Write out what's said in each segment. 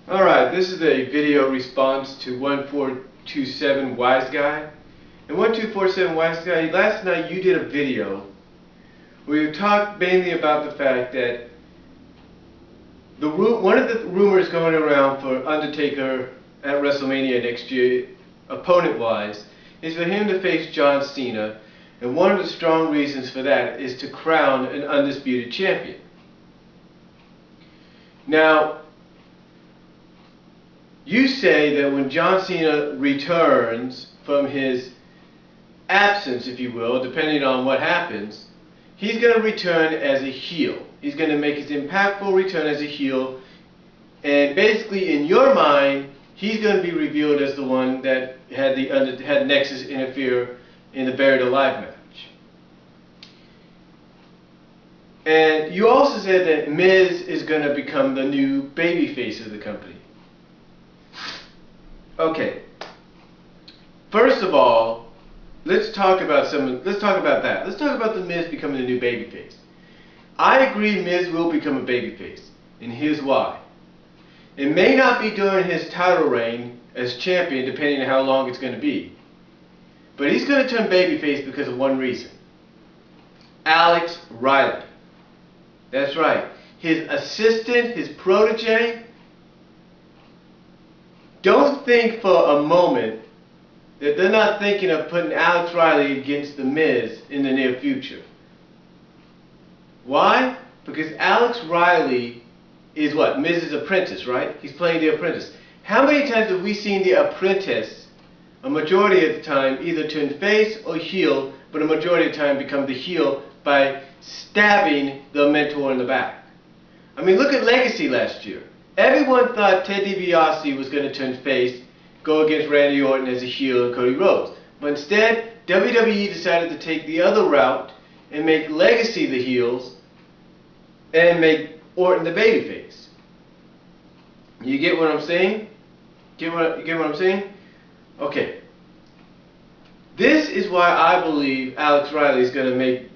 Alright, this is a video response to 1427 Wise Guy. And 1247 Wise Guy, last night you did a video where you talked mainly about the fact that one of the rumors going around for Undertaker at WrestleMania next year, opponent-wise, is for him to face John Cena, and one of the strong reasons for that is to crown an undisputed champion. Now, you say that when John Cena returns from his absence, if you will, depending on what happens, he's going to return as a heel. He's going to make his impactful return as a heel, and basically in your mind, he's going to be revealed as the one that had Nexus interfere in the Buried Alive match. And you also said that Miz is going to become the new babyface of the company. Okay. First of all, let's talk about that. Let's talk about the Miz becoming the new babyface. I agree Miz will become a babyface, and here's why. It may not be during his title reign as champion, depending on how long it's going to be. But he's going to turn babyface because of one reason. Alex Riley. That's right. His assistant, his protege. Don't think for a moment that they're not thinking of putting Alex Riley against The Miz in the near future. Why? Because Alex Riley is what? Miz's apprentice, right? He's playing the apprentice. How many times have we seen the apprentice, a majority of the time, either turn face or heel, but a majority of the time become the heel by stabbing the mentor in the back? I mean, look at Legacy last year. Everyone thought Ted DiBiase was going to turn face, go against Randy Orton as a heel and Cody Rhodes. But instead, WWE decided to take the other route and make Legacy the heels and make Orton the babyface. You get what I'm saying? You get what I'm saying? Okay. This is why I believe Alex Riley is going to make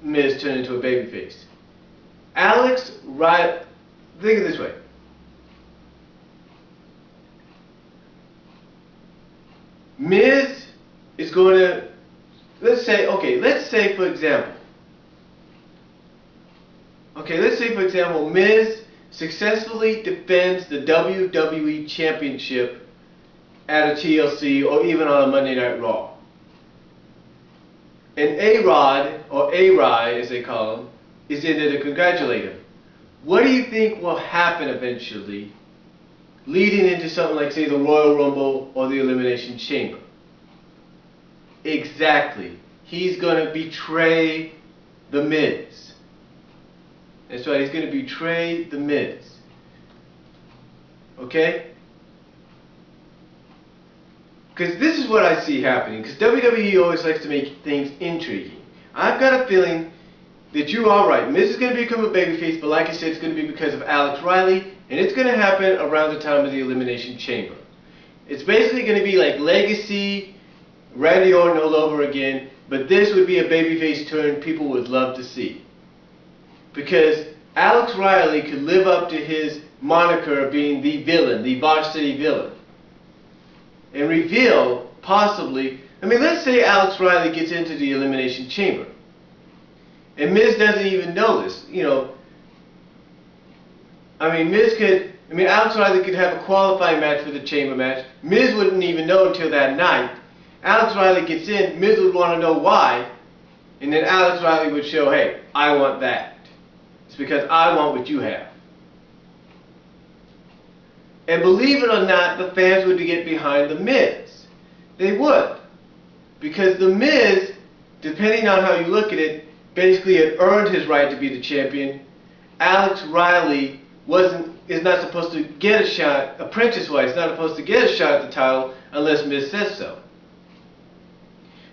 Miz turn into a babyface. Alex Riley, think of it this way. Miz is going to, let's say for example, Miz successfully defends the WWE Championship at a TLC or even on a Monday Night Raw. And A-Rod, or A-Rye as they call him, is in there to congratulate him. What do you think will happen eventually, leading into something like, say, the Royal Rumble or the Elimination Chamber? Exactly. He's going to betray The Miz. That's right, he's going to betray The Miz. Okay? Because this is what I see happening. Because WWE always likes to make things intriguing. I've got a feeling that you are right. Miz is going to become a babyface, but like I said, it's going to be because of Alex Riley, and it's going to happen around the time of the Elimination Chamber. It's basically going to be like Legacy, Randy Orton all over again, but this would be a babyface turn people would love to see. Because Alex Riley could live up to his moniker of being the villain, the varsity villain, and reveal, possibly, I mean, let's say Alex Riley gets into the Elimination Chamber, and Miz doesn't even know this, you know. I mean, Alex Riley could have a qualifying match for the Chamber match. Miz wouldn't even know until that night. Alex Riley gets in, Miz would want to know why, and then Alex Riley would show, hey, I want that. It's because I want what you have. And believe it or not, the fans would get behind The Miz. They would. Because The Miz, depending on how you look at it, basically had earned his right to be the champion. Alex Riley is not supposed to get a shot, apprentice-wise, not supposed to get a shot at the title unless Miz says so.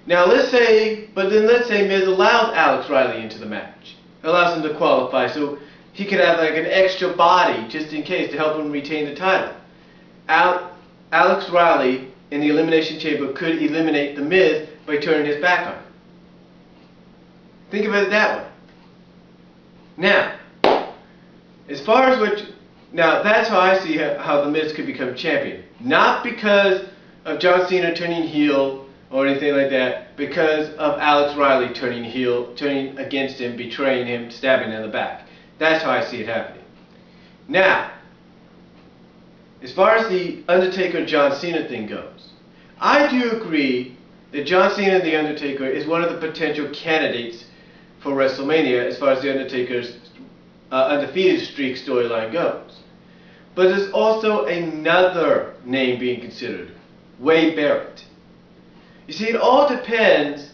Now let's say Miz allows Alex Riley into the match, allows him to qualify, so he could have like an extra body just in case to help him retain the title. Alex Riley in the Elimination Chamber could eliminate The Miz by turning his back on him. Think of it that way. Now, as far as what Now, that's how I see how The Miz could become champion. Not because of John Cena turning heel or anything like that, because of Alex Riley turning heel, turning against him, betraying him, stabbing him in the back. That's how I see it happening. Now, as far as the Undertaker-John Cena thing goes, I do agree that John Cena and The Undertaker is one of the potential candidates for WrestleMania as far as The Undertaker's undefeated streak storyline goes. But there's also another name being considered, Wade Barrett. You see, it all depends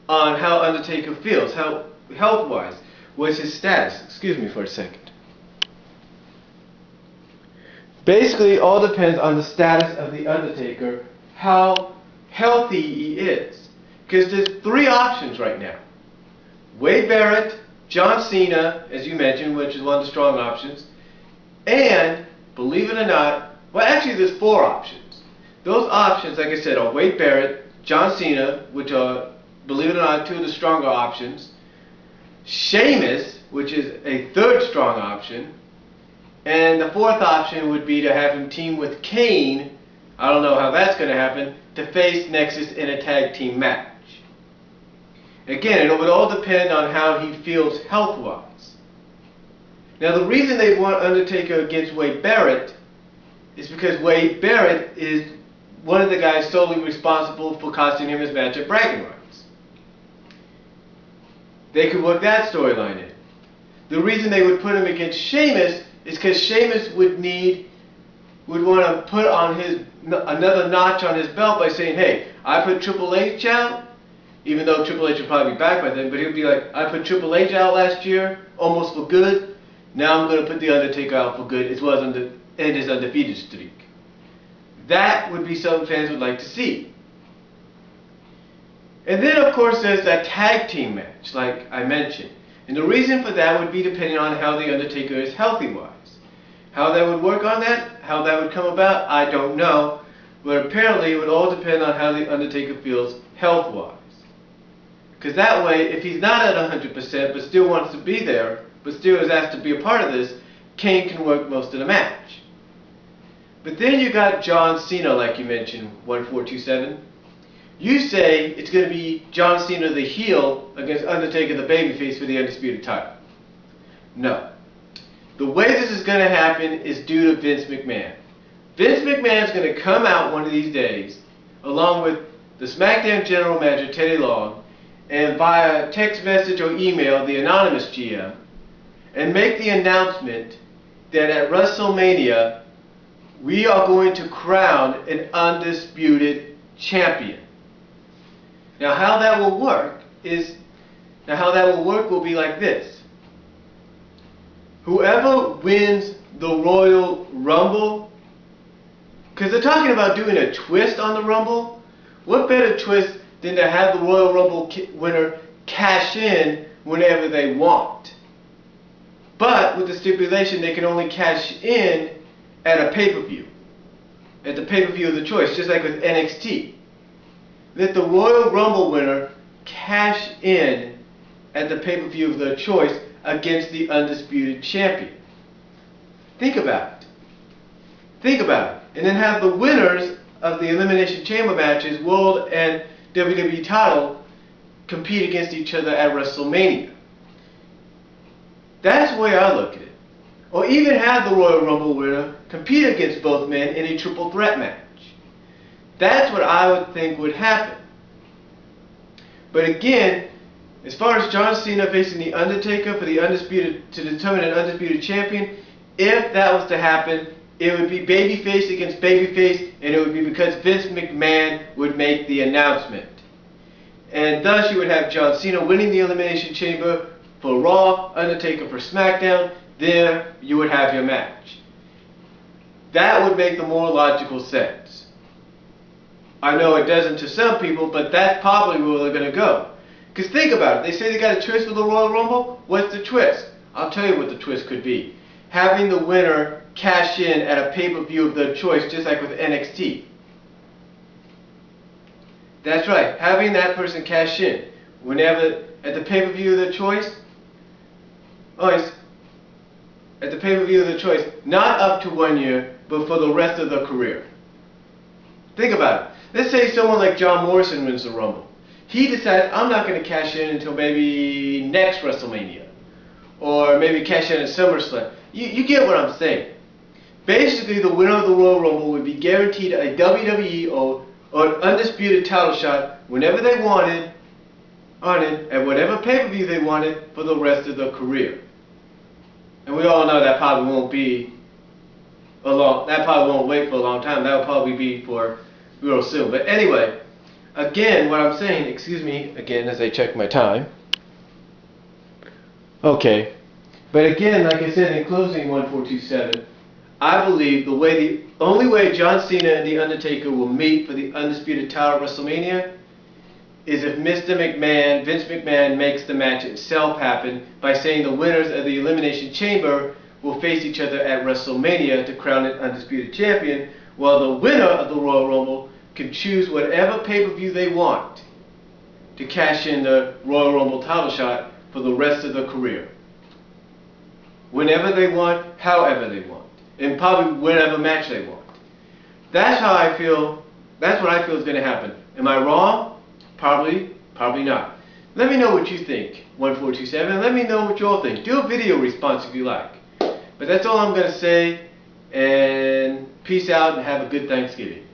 on how Undertaker feels, how health-wise, what's his status. Excuse me for a second. Basically, it all depends on the status of The Undertaker, how healthy he is. Because there's three options right now. Wade Barrett, John Cena, as you mentioned, which is one of the strong options, and, believe it or not, well actually there's four options. Those options, like I said, are Wade Barrett, John Cena, which are, believe it or not, two of the stronger options, Sheamus, which is a third strong option, and the fourth option would be to have him team with Kane, I don't know how that's going to happen, to face Nexus in a tag team match. Again, it would all depend on how he feels health-wise. Now, the reason they want Undertaker against Wade Barrett is because Wade Barrett is one of the guys solely responsible for costing him his match at Bragging Rights. They could work that storyline in. The reason they would put him against Sheamus is because Sheamus would want to put on another notch on his belt by saying, hey, I put Triple H out, even though Triple H would probably be back by then, but he would be like, I put Triple H out last year, almost for good. Now I'm going to put The Undertaker out for good, as well as end his undefeated streak. That would be something fans would like to see. And then, of course, there's that tag team match, like I mentioned. And the reason for that would be depending on how The Undertaker is healthy-wise. How that would work on that, how that would come about, I don't know. But apparently, it would all depend on how The Undertaker feels health-wise. Because that way, if he's not at 100% but still wants to be there, but still is asked to be a part of this, Kane can work most of the match. But then you got John Cena, like you mentioned, 1427. You say it's going to be John Cena the heel against Undertaker the babyface for the undisputed title. No. The way this is going to happen is due to Vince McMahon. Vince McMahon is going to come out one of these days, along with the SmackDown General Manager, Teddy Long, and via text message or email, the anonymous GM, and make the announcement that at WrestleMania, we are going to crown an undisputed champion. Now how that will work will be like this. Whoever wins the Royal Rumble, because they're talking about doing a twist on the Rumble, what better twist than to have the Royal Rumble winner cash in whenever they want. But with the stipulation they can only cash in at a pay-per-view. At the pay-per-view of the choice, just like with NXT. Let the Royal Rumble winner cash in at the pay-per-view of their choice against the undisputed champion. Think about it. Think about it. And then have the winners of the Elimination Chamber matches, World and WWE title, compete against each other at WrestleMania. That's the way I look at it. Or even have the Royal Rumble winner compete against both men in a triple threat match. That's what I would think would happen. But again, as far as John Cena facing The Undertaker for the undisputed, to determine an undisputed champion, if that was to happen, it would be babyface against babyface, and it would be because Vince McMahon would make the announcement. And thus you would have John Cena winning the Elimination Chamber for Raw, Undertaker for SmackDown. There you would have your match. That would make the more logical sense. I know it doesn't to some people, but that's probably where they're going to go. Because think about it. They say they got a twist for the Royal Rumble. What's the twist? I'll tell you what the twist could be. Having the winner cash in at a pay-per-view of their choice, just like with NXT. That's right. Having that person cash in whenever at the pay-per-view of their choice. Oh, at the pay-per-view of their choice, not up to 1 year, but for the rest of their career. Think about it. Let's say someone like John Morrison wins the Rumble. He decides, I'm not going to cash in until maybe next WrestleMania. Or maybe cash in at SummerSlam. You get what I'm saying. Basically, the winner of the Royal Rumble would be guaranteed a WWE or an undisputed title shot whenever they wanted, on it, at whatever pay-per-view they wanted for the rest of their career. And we all know that probably won't be that probably won't wait for a long time. That'll probably be for real soon. But anyway, again, what I'm saying, excuse me, again, as I check my time. Okay. But again, like I said in closing 1427, I believe the only way John Cena and The Undertaker will meet for the undisputed title at WrestleMania is if Vince McMahon makes the match itself happen by saying the winners of the Elimination Chamber will face each other at WrestleMania to crown an undisputed champion, while the winner of the Royal Rumble can choose whatever pay-per-view they want to cash in the Royal Rumble title shot for the rest of their career. Whenever they want, however they want, and probably whatever match they want. That's how I feel. That's what I feel is going to happen. Am I wrong? Probably not. Let me know what you think, 1427. Let me know what you all think. Do a video response if you like. But that's all I'm going to say. And peace out and have a good Thanksgiving.